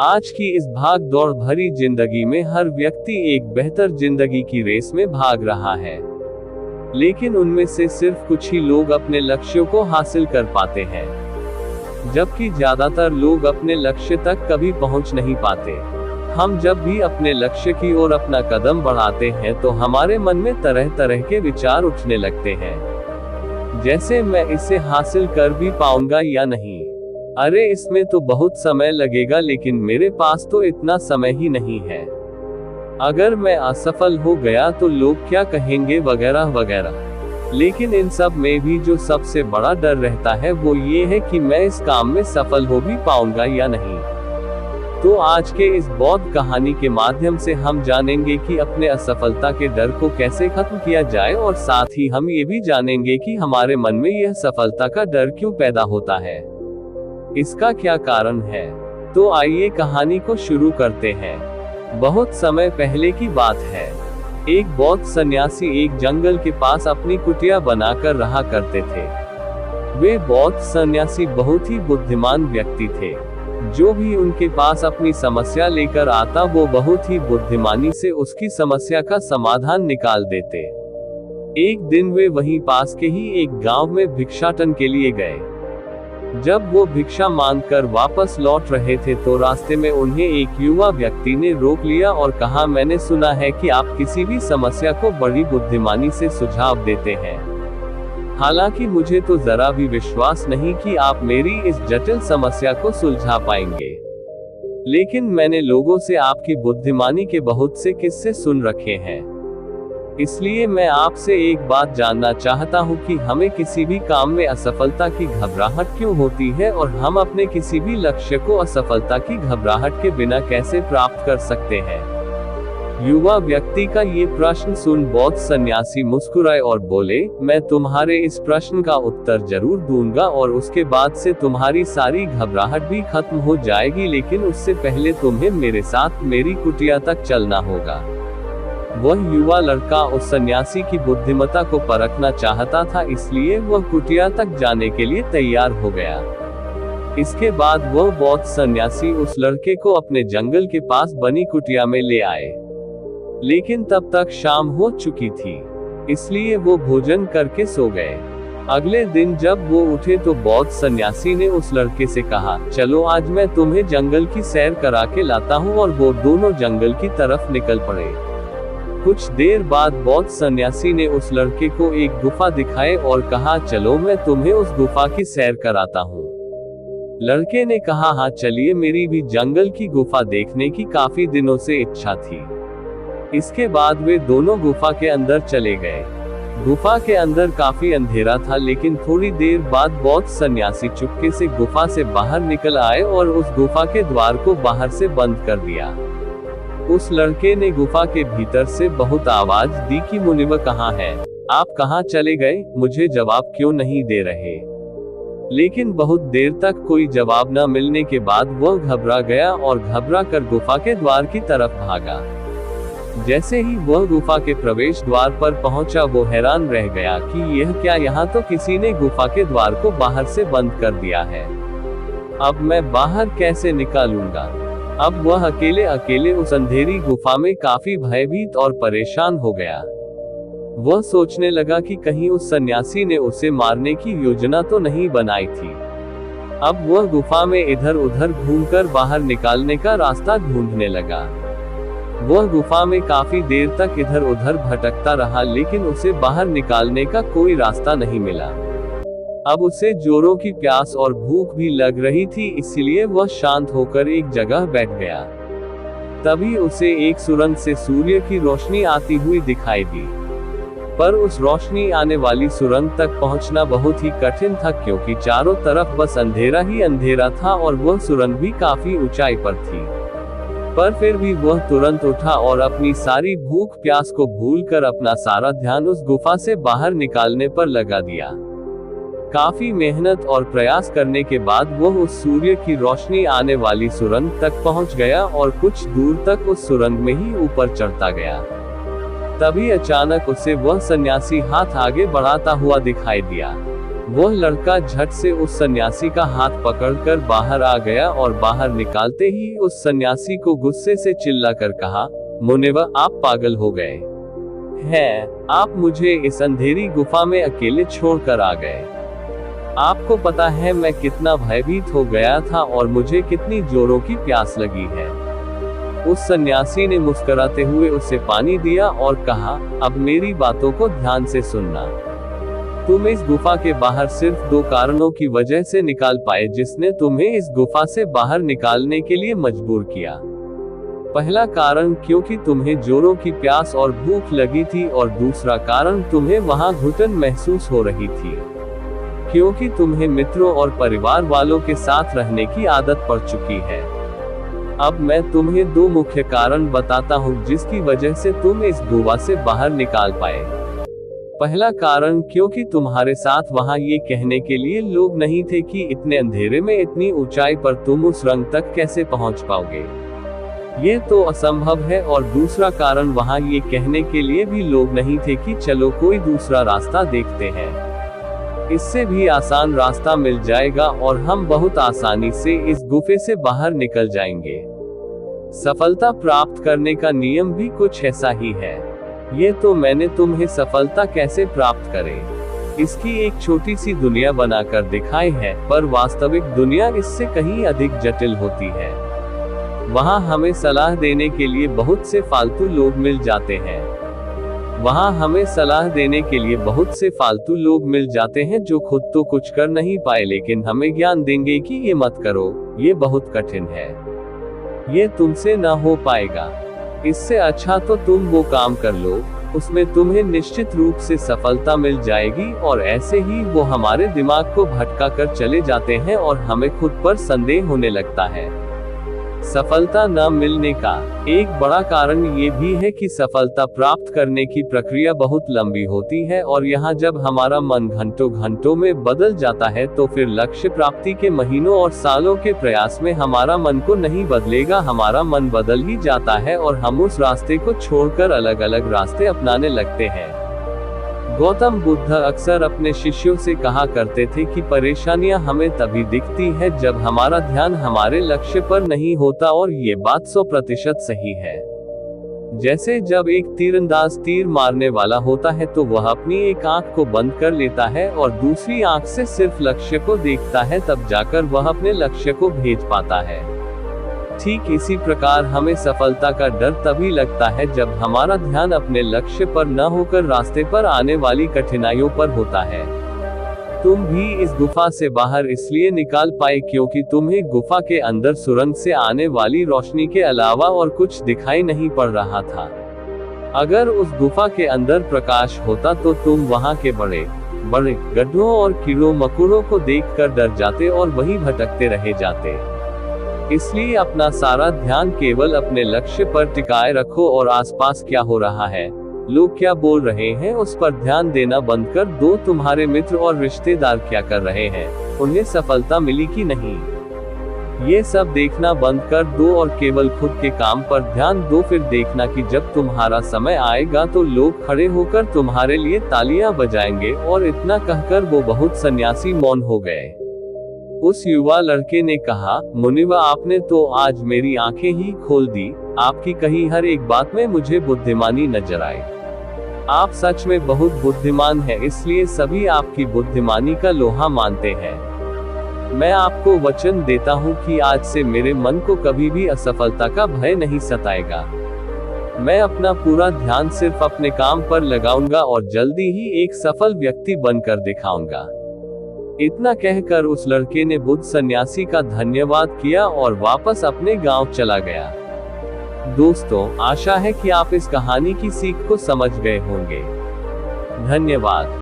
आज की इस भाग दौड़ भरी जिंदगी में हर व्यक्ति एक बेहतर जिंदगी की रेस में भाग रहा है, लेकिन उनमें से सिर्फ कुछ ही लोग अपने लक्ष्यों को हासिल कर पाते हैं, जबकि ज्यादातर लोग अपने लक्ष्य तक कभी पहुंच नहीं पाते। हम जब भी अपने लक्ष्य की ओर अपना कदम बढ़ाते हैं तो हमारे मन में तरह तरह के विचार उठने लगते हैं, जैसे मैं इसे हासिल कर भी पाऊंगा या नहीं, अरे इसमें तो बहुत समय लगेगा, लेकिन मेरे पास तो इतना समय ही नहीं है, अगर मैं असफल हो गया तो लोग क्या कहेंगे, वगैरह वगैरह। लेकिन इन सब में भी जो सबसे बड़ा डर रहता है वो ये है कि मैं इस काम में सफल हो भी पाऊंगा या नहीं। तो आज के इस बौद्ध कहानी के माध्यम से हम जानेंगे कि अपने असफलता के डर को कैसे खत्म किया जाए, और साथ ही हम ये भी जानेंगे कि हमारे मन में यह सफलता का डर क्यों पैदा होता है, इसका क्या कारण है। तो आइए कहानी को शुरू करते हैं। बहुत समय पहले की बात है। एक बौद्ध सन्यासी एक जंगल के पास अपनी कुटिया बनाकर रहा करते थे। वे बौद्ध सन्यासी बहुत ही बुद्धिमान व्यक्ति थे। जो भी उनके पास अपनी समस्या लेकर आता वो बहुत ही बुद्धिमानी से उसकी समस्या का समाधान निकाल देते। एक दिन वे वहीं पास के ही एक गांव में भिक्षाटन के लिए गए। जब वो भिक्षा मांगकर वापस लौट रहे थे तो रास्ते में उन्हें एक युवा व्यक्ति ने रोक लिया और कहा, मैंने सुना है कि आप किसी भी समस्या को बड़ी बुद्धिमानी से सुझाव देते हैं। हालांकि मुझे तो जरा भी विश्वास नहीं कि आप मेरी इस जटिल समस्या को सुलझा पाएंगे, लेकिन मैंने लोगों से आपकी बुद्धिमानी के बहुत से किस्से सुन रखे हैं, इसलिए मैं आपसे एक बात जानना चाहता हूं कि हमें किसी भी काम में असफलता की घबराहट क्यों होती है, और हम अपने किसी भी लक्ष्य को असफलता की घबराहट के बिना कैसे प्राप्त कर सकते हैं। युवा व्यक्ति का ये प्रश्न सुन बौद्ध सन्यासी मुस्कुराए और बोले, मैं तुम्हारे इस प्रश्न का उत्तर जरूर दूंगा और उसके बाद से तुम्हारी सारी घबराहट भी खत्म हो जाएगी, लेकिन उससे पहले तुम्हें मेरे साथ मेरी कुटिया तक चलना होगा। वह युवा लड़का उस सन्यासी की बुद्धिमत्ता को परखना चाहता था, इसलिए वह कुटिया तक जाने के लिए तैयार हो गया। इसके बाद वह बौद्ध सन्यासी उस लड़के को अपने जंगल के पास बनी कुटिया में ले आए, लेकिन तब तक शाम हो चुकी थी, इसलिए वो भोजन करके सो गए। अगले दिन जब वो उठे तो बौद्ध सन्यासी ने उस लड़के से कहा, चलो आज मैं तुम्हें जंगल की सैर करा के लाता हूँ, और वो दोनों जंगल की तरफ निकल पड़े। कुछ देर बाद बौद्ध सन्यासी ने उस लड़के को एक गुफा दिखाई और कहा, चलो मैं तुम्हें उस गुफा की सैर कराता हूँ। लड़के ने कहा, हाँ चलिए, मेरी भी जंगल की गुफा देखने की काफी दिनों से इच्छा थी। इसके बाद वे दोनों गुफा के अंदर चले गए। गुफा के अंदर काफी अंधेरा था, लेकिन थोड़ी देर बाद बौद्ध सन्यासी चुपके से गुफा से बाहर निकल आए और उस गुफा के द्वार को बाहर से बंद कर दिया। उस लड़के ने गुफा के भीतर से बहुत आवाज दी कि मुनिवर कहाँ है, आप कहाँ चले गए, मुझे जवाब क्यों नहीं दे रहे। लेकिन बहुत देर तक कोई जवाब न मिलने के बाद वह घबरा गया और घबरा कर गुफा के द्वार की तरफ भागा। जैसे ही वह गुफा के प्रवेश द्वार पर पहुंचा वो हैरान रह गया कि यह क्या, यहाँ तो किसी ने गुफा के द्वार को बाहर से बंद कर दिया है, अब मैं बाहर कैसे निकालूंगा। अब वह अकेले अकेले उस अंधेरी गुफा में काफी भयभीत और परेशान हो गया। वह सोचने लगा कि कहीं उस सन्यासी ने उसे मारने की योजना तो नहीं बनाई थी। अब वह गुफा में इधर उधर घूमकर बाहर निकालने का रास्ता ढूंढने लगा। वह गुफा में काफी देर तक इधर उधर भटकता रहा, लेकिन उसे बाहर निकालने का कोई रास्ता नहीं मिला। अब उसे जोरों की प्यास और भूख भी लग रही थी, इसलिए वह शांत होकर एक जगह बैठ गया। तभी उसे एक सुरंग से सूर्य की रोशनी आती हुई दिखाई दी, पर उस रोशनी आने वाली सुरंग तक पहुंचना बहुत ही कठिन था, क्योंकि चारों तरफ बस अंधेरा ही अंधेरा था और वह सुरंग भी काफी ऊंचाई पर थी। पर फिर भी वह तुरंत उठा और अपनी सारी भूख प्यास को भूलकर अपना सारा ध्यान उस गुफा से बाहर निकालने पर लगा दिया। काफी मेहनत और प्रयास करने के बाद वह उस सूर्य की रोशनी आने वाली सुरंग तक पहुंच गया और कुछ दूर तक उस सुरंग में ही ऊपर चढ़ता गया। तभी अचानक उसे वह सन्यासी हाथ आगे बढ़ाता हुआ दिखाई दिया। वह लड़का झट से उस सन्यासी का हाथ पकड़कर बाहर आ गया और बाहर निकालते ही उस सन्यासी को गुस्से से चिल्लाकर कहा, मुनिवर, आप पागल हो गए हैं, आप मुझे इस अंधेरी गुफा में अकेले छोड़कर आ गए। आपको पता है मैं कितना भयभीत हो गया था और मुझे कितनी जोरों की प्यास लगी है। उस सन्यासी ने मुस्कुराते हुए उसे पानी दिया और कहा, अब मेरी बातों को ध्यान से सुनना। तुम इस गुफा के बाहर सिर्फ 2 कारणों की वजह से निकाल पाए जिसने तुम्हें इस गुफा से बाहर निकालने के लिए मजबूर किया। पहला कारण क्योंकि तुम्हें जोरों की प्यास और भूख लगी थी, और दूसरा कारण तुम्हें वहां घुटन महसूस हो रही थी क्योंकि तुम्हें मित्रों और परिवार वालों के साथ रहने की आदत पड़ चुकी है। अब मैं तुम्हें 2 मुख्य कारण बताता हूँ जिसकी वजह से तुम इस गुफा से बाहर निकाल पाए। पहला कारण क्योंकि तुम्हारे साथ वहां ये कहने के लिए लोग नहीं थे कि इतने अंधेरे में इतनी ऊंचाई पर तुम उस रंग तक कैसे पहुंच पाओगे, ये तो असंभव है। और दूसरा कारण वहां ये कहने के लिए भी लोग नहीं थे कि चलो कोई दूसरा रास्ता देखते हैं, इससे भी आसान रास्ता मिल जाएगा और हम बहुत आसानी से इस गुफे से बाहर निकल जाएंगे। सफलता प्राप्त करने का नियम भी कुछ ऐसा ही है। ये तो मैंने तुम्हें सफलता कैसे प्राप्त करे इसकी एक छोटी सी दुनिया बनाकर दिखाई है, पर वास्तविक दुनिया इससे कहीं अधिक जटिल होती है। वहाँ हमें सलाह देने के लिए बहुत से फालतू लोग मिल जाते हैं। जो खुद तो कुछ कर नहीं पाए लेकिन हमें ज्ञान देंगे कि ये मत करो, ये बहुत कठिन है, ये तुमसे ना हो पाएगा, इससे अच्छा तो तुम वो काम कर लो, उसमें तुम्हें निश्चित रूप से सफलता मिल जाएगी। और ऐसे ही वो हमारे दिमाग को भटका कर चले जाते हैं और हमें खुद पर संदेह होने लगता है। सफलता न मिलने का एक बड़ा कारण ये भी है कि सफलता प्राप्त करने की प्रक्रिया बहुत लंबी होती है, और यहाँ जब हमारा मन घंटों में बदल जाता है तो फिर लक्ष्य प्राप्ति के महीनों और सालों के प्रयास में हमारा मन को नहीं बदलेगा, हमारा मन बदल ही जाता है और हम उस रास्ते को छोड़कर अलग अलग रास्ते अपनाने लगते हैं। गौतम बुद्ध अक्सर अपने शिष्यों से कहा करते थे कि परेशानियां हमें तभी दिखती है जब हमारा ध्यान हमारे लक्ष्य पर नहीं होता, और ये बात 100% सही है। जैसे जब एक तीरंदाज तीर मारने वाला होता है तो वह अपनी एक आंख को बंद कर लेता है और दूसरी आंख से सिर्फ लक्ष्य को देखता है, तब जाकर वह अपने लक्ष्य को भेज पाता है। ठीक इसी प्रकार हमें सफलता का डर तभी लगता है जब हमारा ध्यान अपने लक्ष्य पर न होकर रास्ते पर आने वाली कठिनाइयों पर होता है। तुम भी इस गुफा से बाहर इसलिए निकाल पाए क्योंकि तुम्हें गुफा के अंदर सुरंग से आने वाली रोशनी के अलावा और कुछ दिखाई नहीं पड़ रहा था। अगर उस गुफा के अंदर प्रकाश होता तो तुम वहां के बड़े बड़े गड्ढों और कीड़ों मकोड़ों को देखकर डर जाते और वहीं भटकते रह जाते। इसलिए अपना सारा ध्यान केवल अपने लक्ष्य पर टिकाए रखो और आसपास क्या हो रहा है, लोग क्या बोल रहे हैं, उस पर ध्यान देना बंद कर दो। तुम्हारे मित्र और रिश्तेदार क्या कर रहे हैं, उन्हें सफलता मिली कि नहीं, ये सब देखना बंद कर दो और केवल खुद के काम पर ध्यान दो। फिर देखना कि जब तुम्हारा समय आएगा तो लोग खड़े होकर तुम्हारे लिए तालियां बजाएंगे। और इतना कहकर वो बहुत सन्यासी मौन हो गए। उस युवा लड़के ने कहा, मुनिवा, आपने तो आज मेरी आंखें ही खोल दी। आपकी कही हर एक बात में मुझे बुद्धिमानी नजर आई। आप सच में बहुत बुद्धिमान हैं, इसलिए सभी आपकी बुद्धिमानी का लोहा मानते हैं। मैं आपको वचन देता हूं कि आज से मेरे मन को कभी भी असफलता का भय नहीं सताएगा। मैं अपना पूरा ध्यान सिर्फ अपने काम पर लगाऊंगा और जल्दी ही एक सफल व्यक्ति बनकर दिखाऊंगा। इतना कहकर उस लड़के ने बुद्ध सन्यासी का धन्यवाद किया और वापस अपने गांव चला गया। दोस्तों, आशा है कि आप इस कहानी की सीख को समझ गए होंगे। धन्यवाद।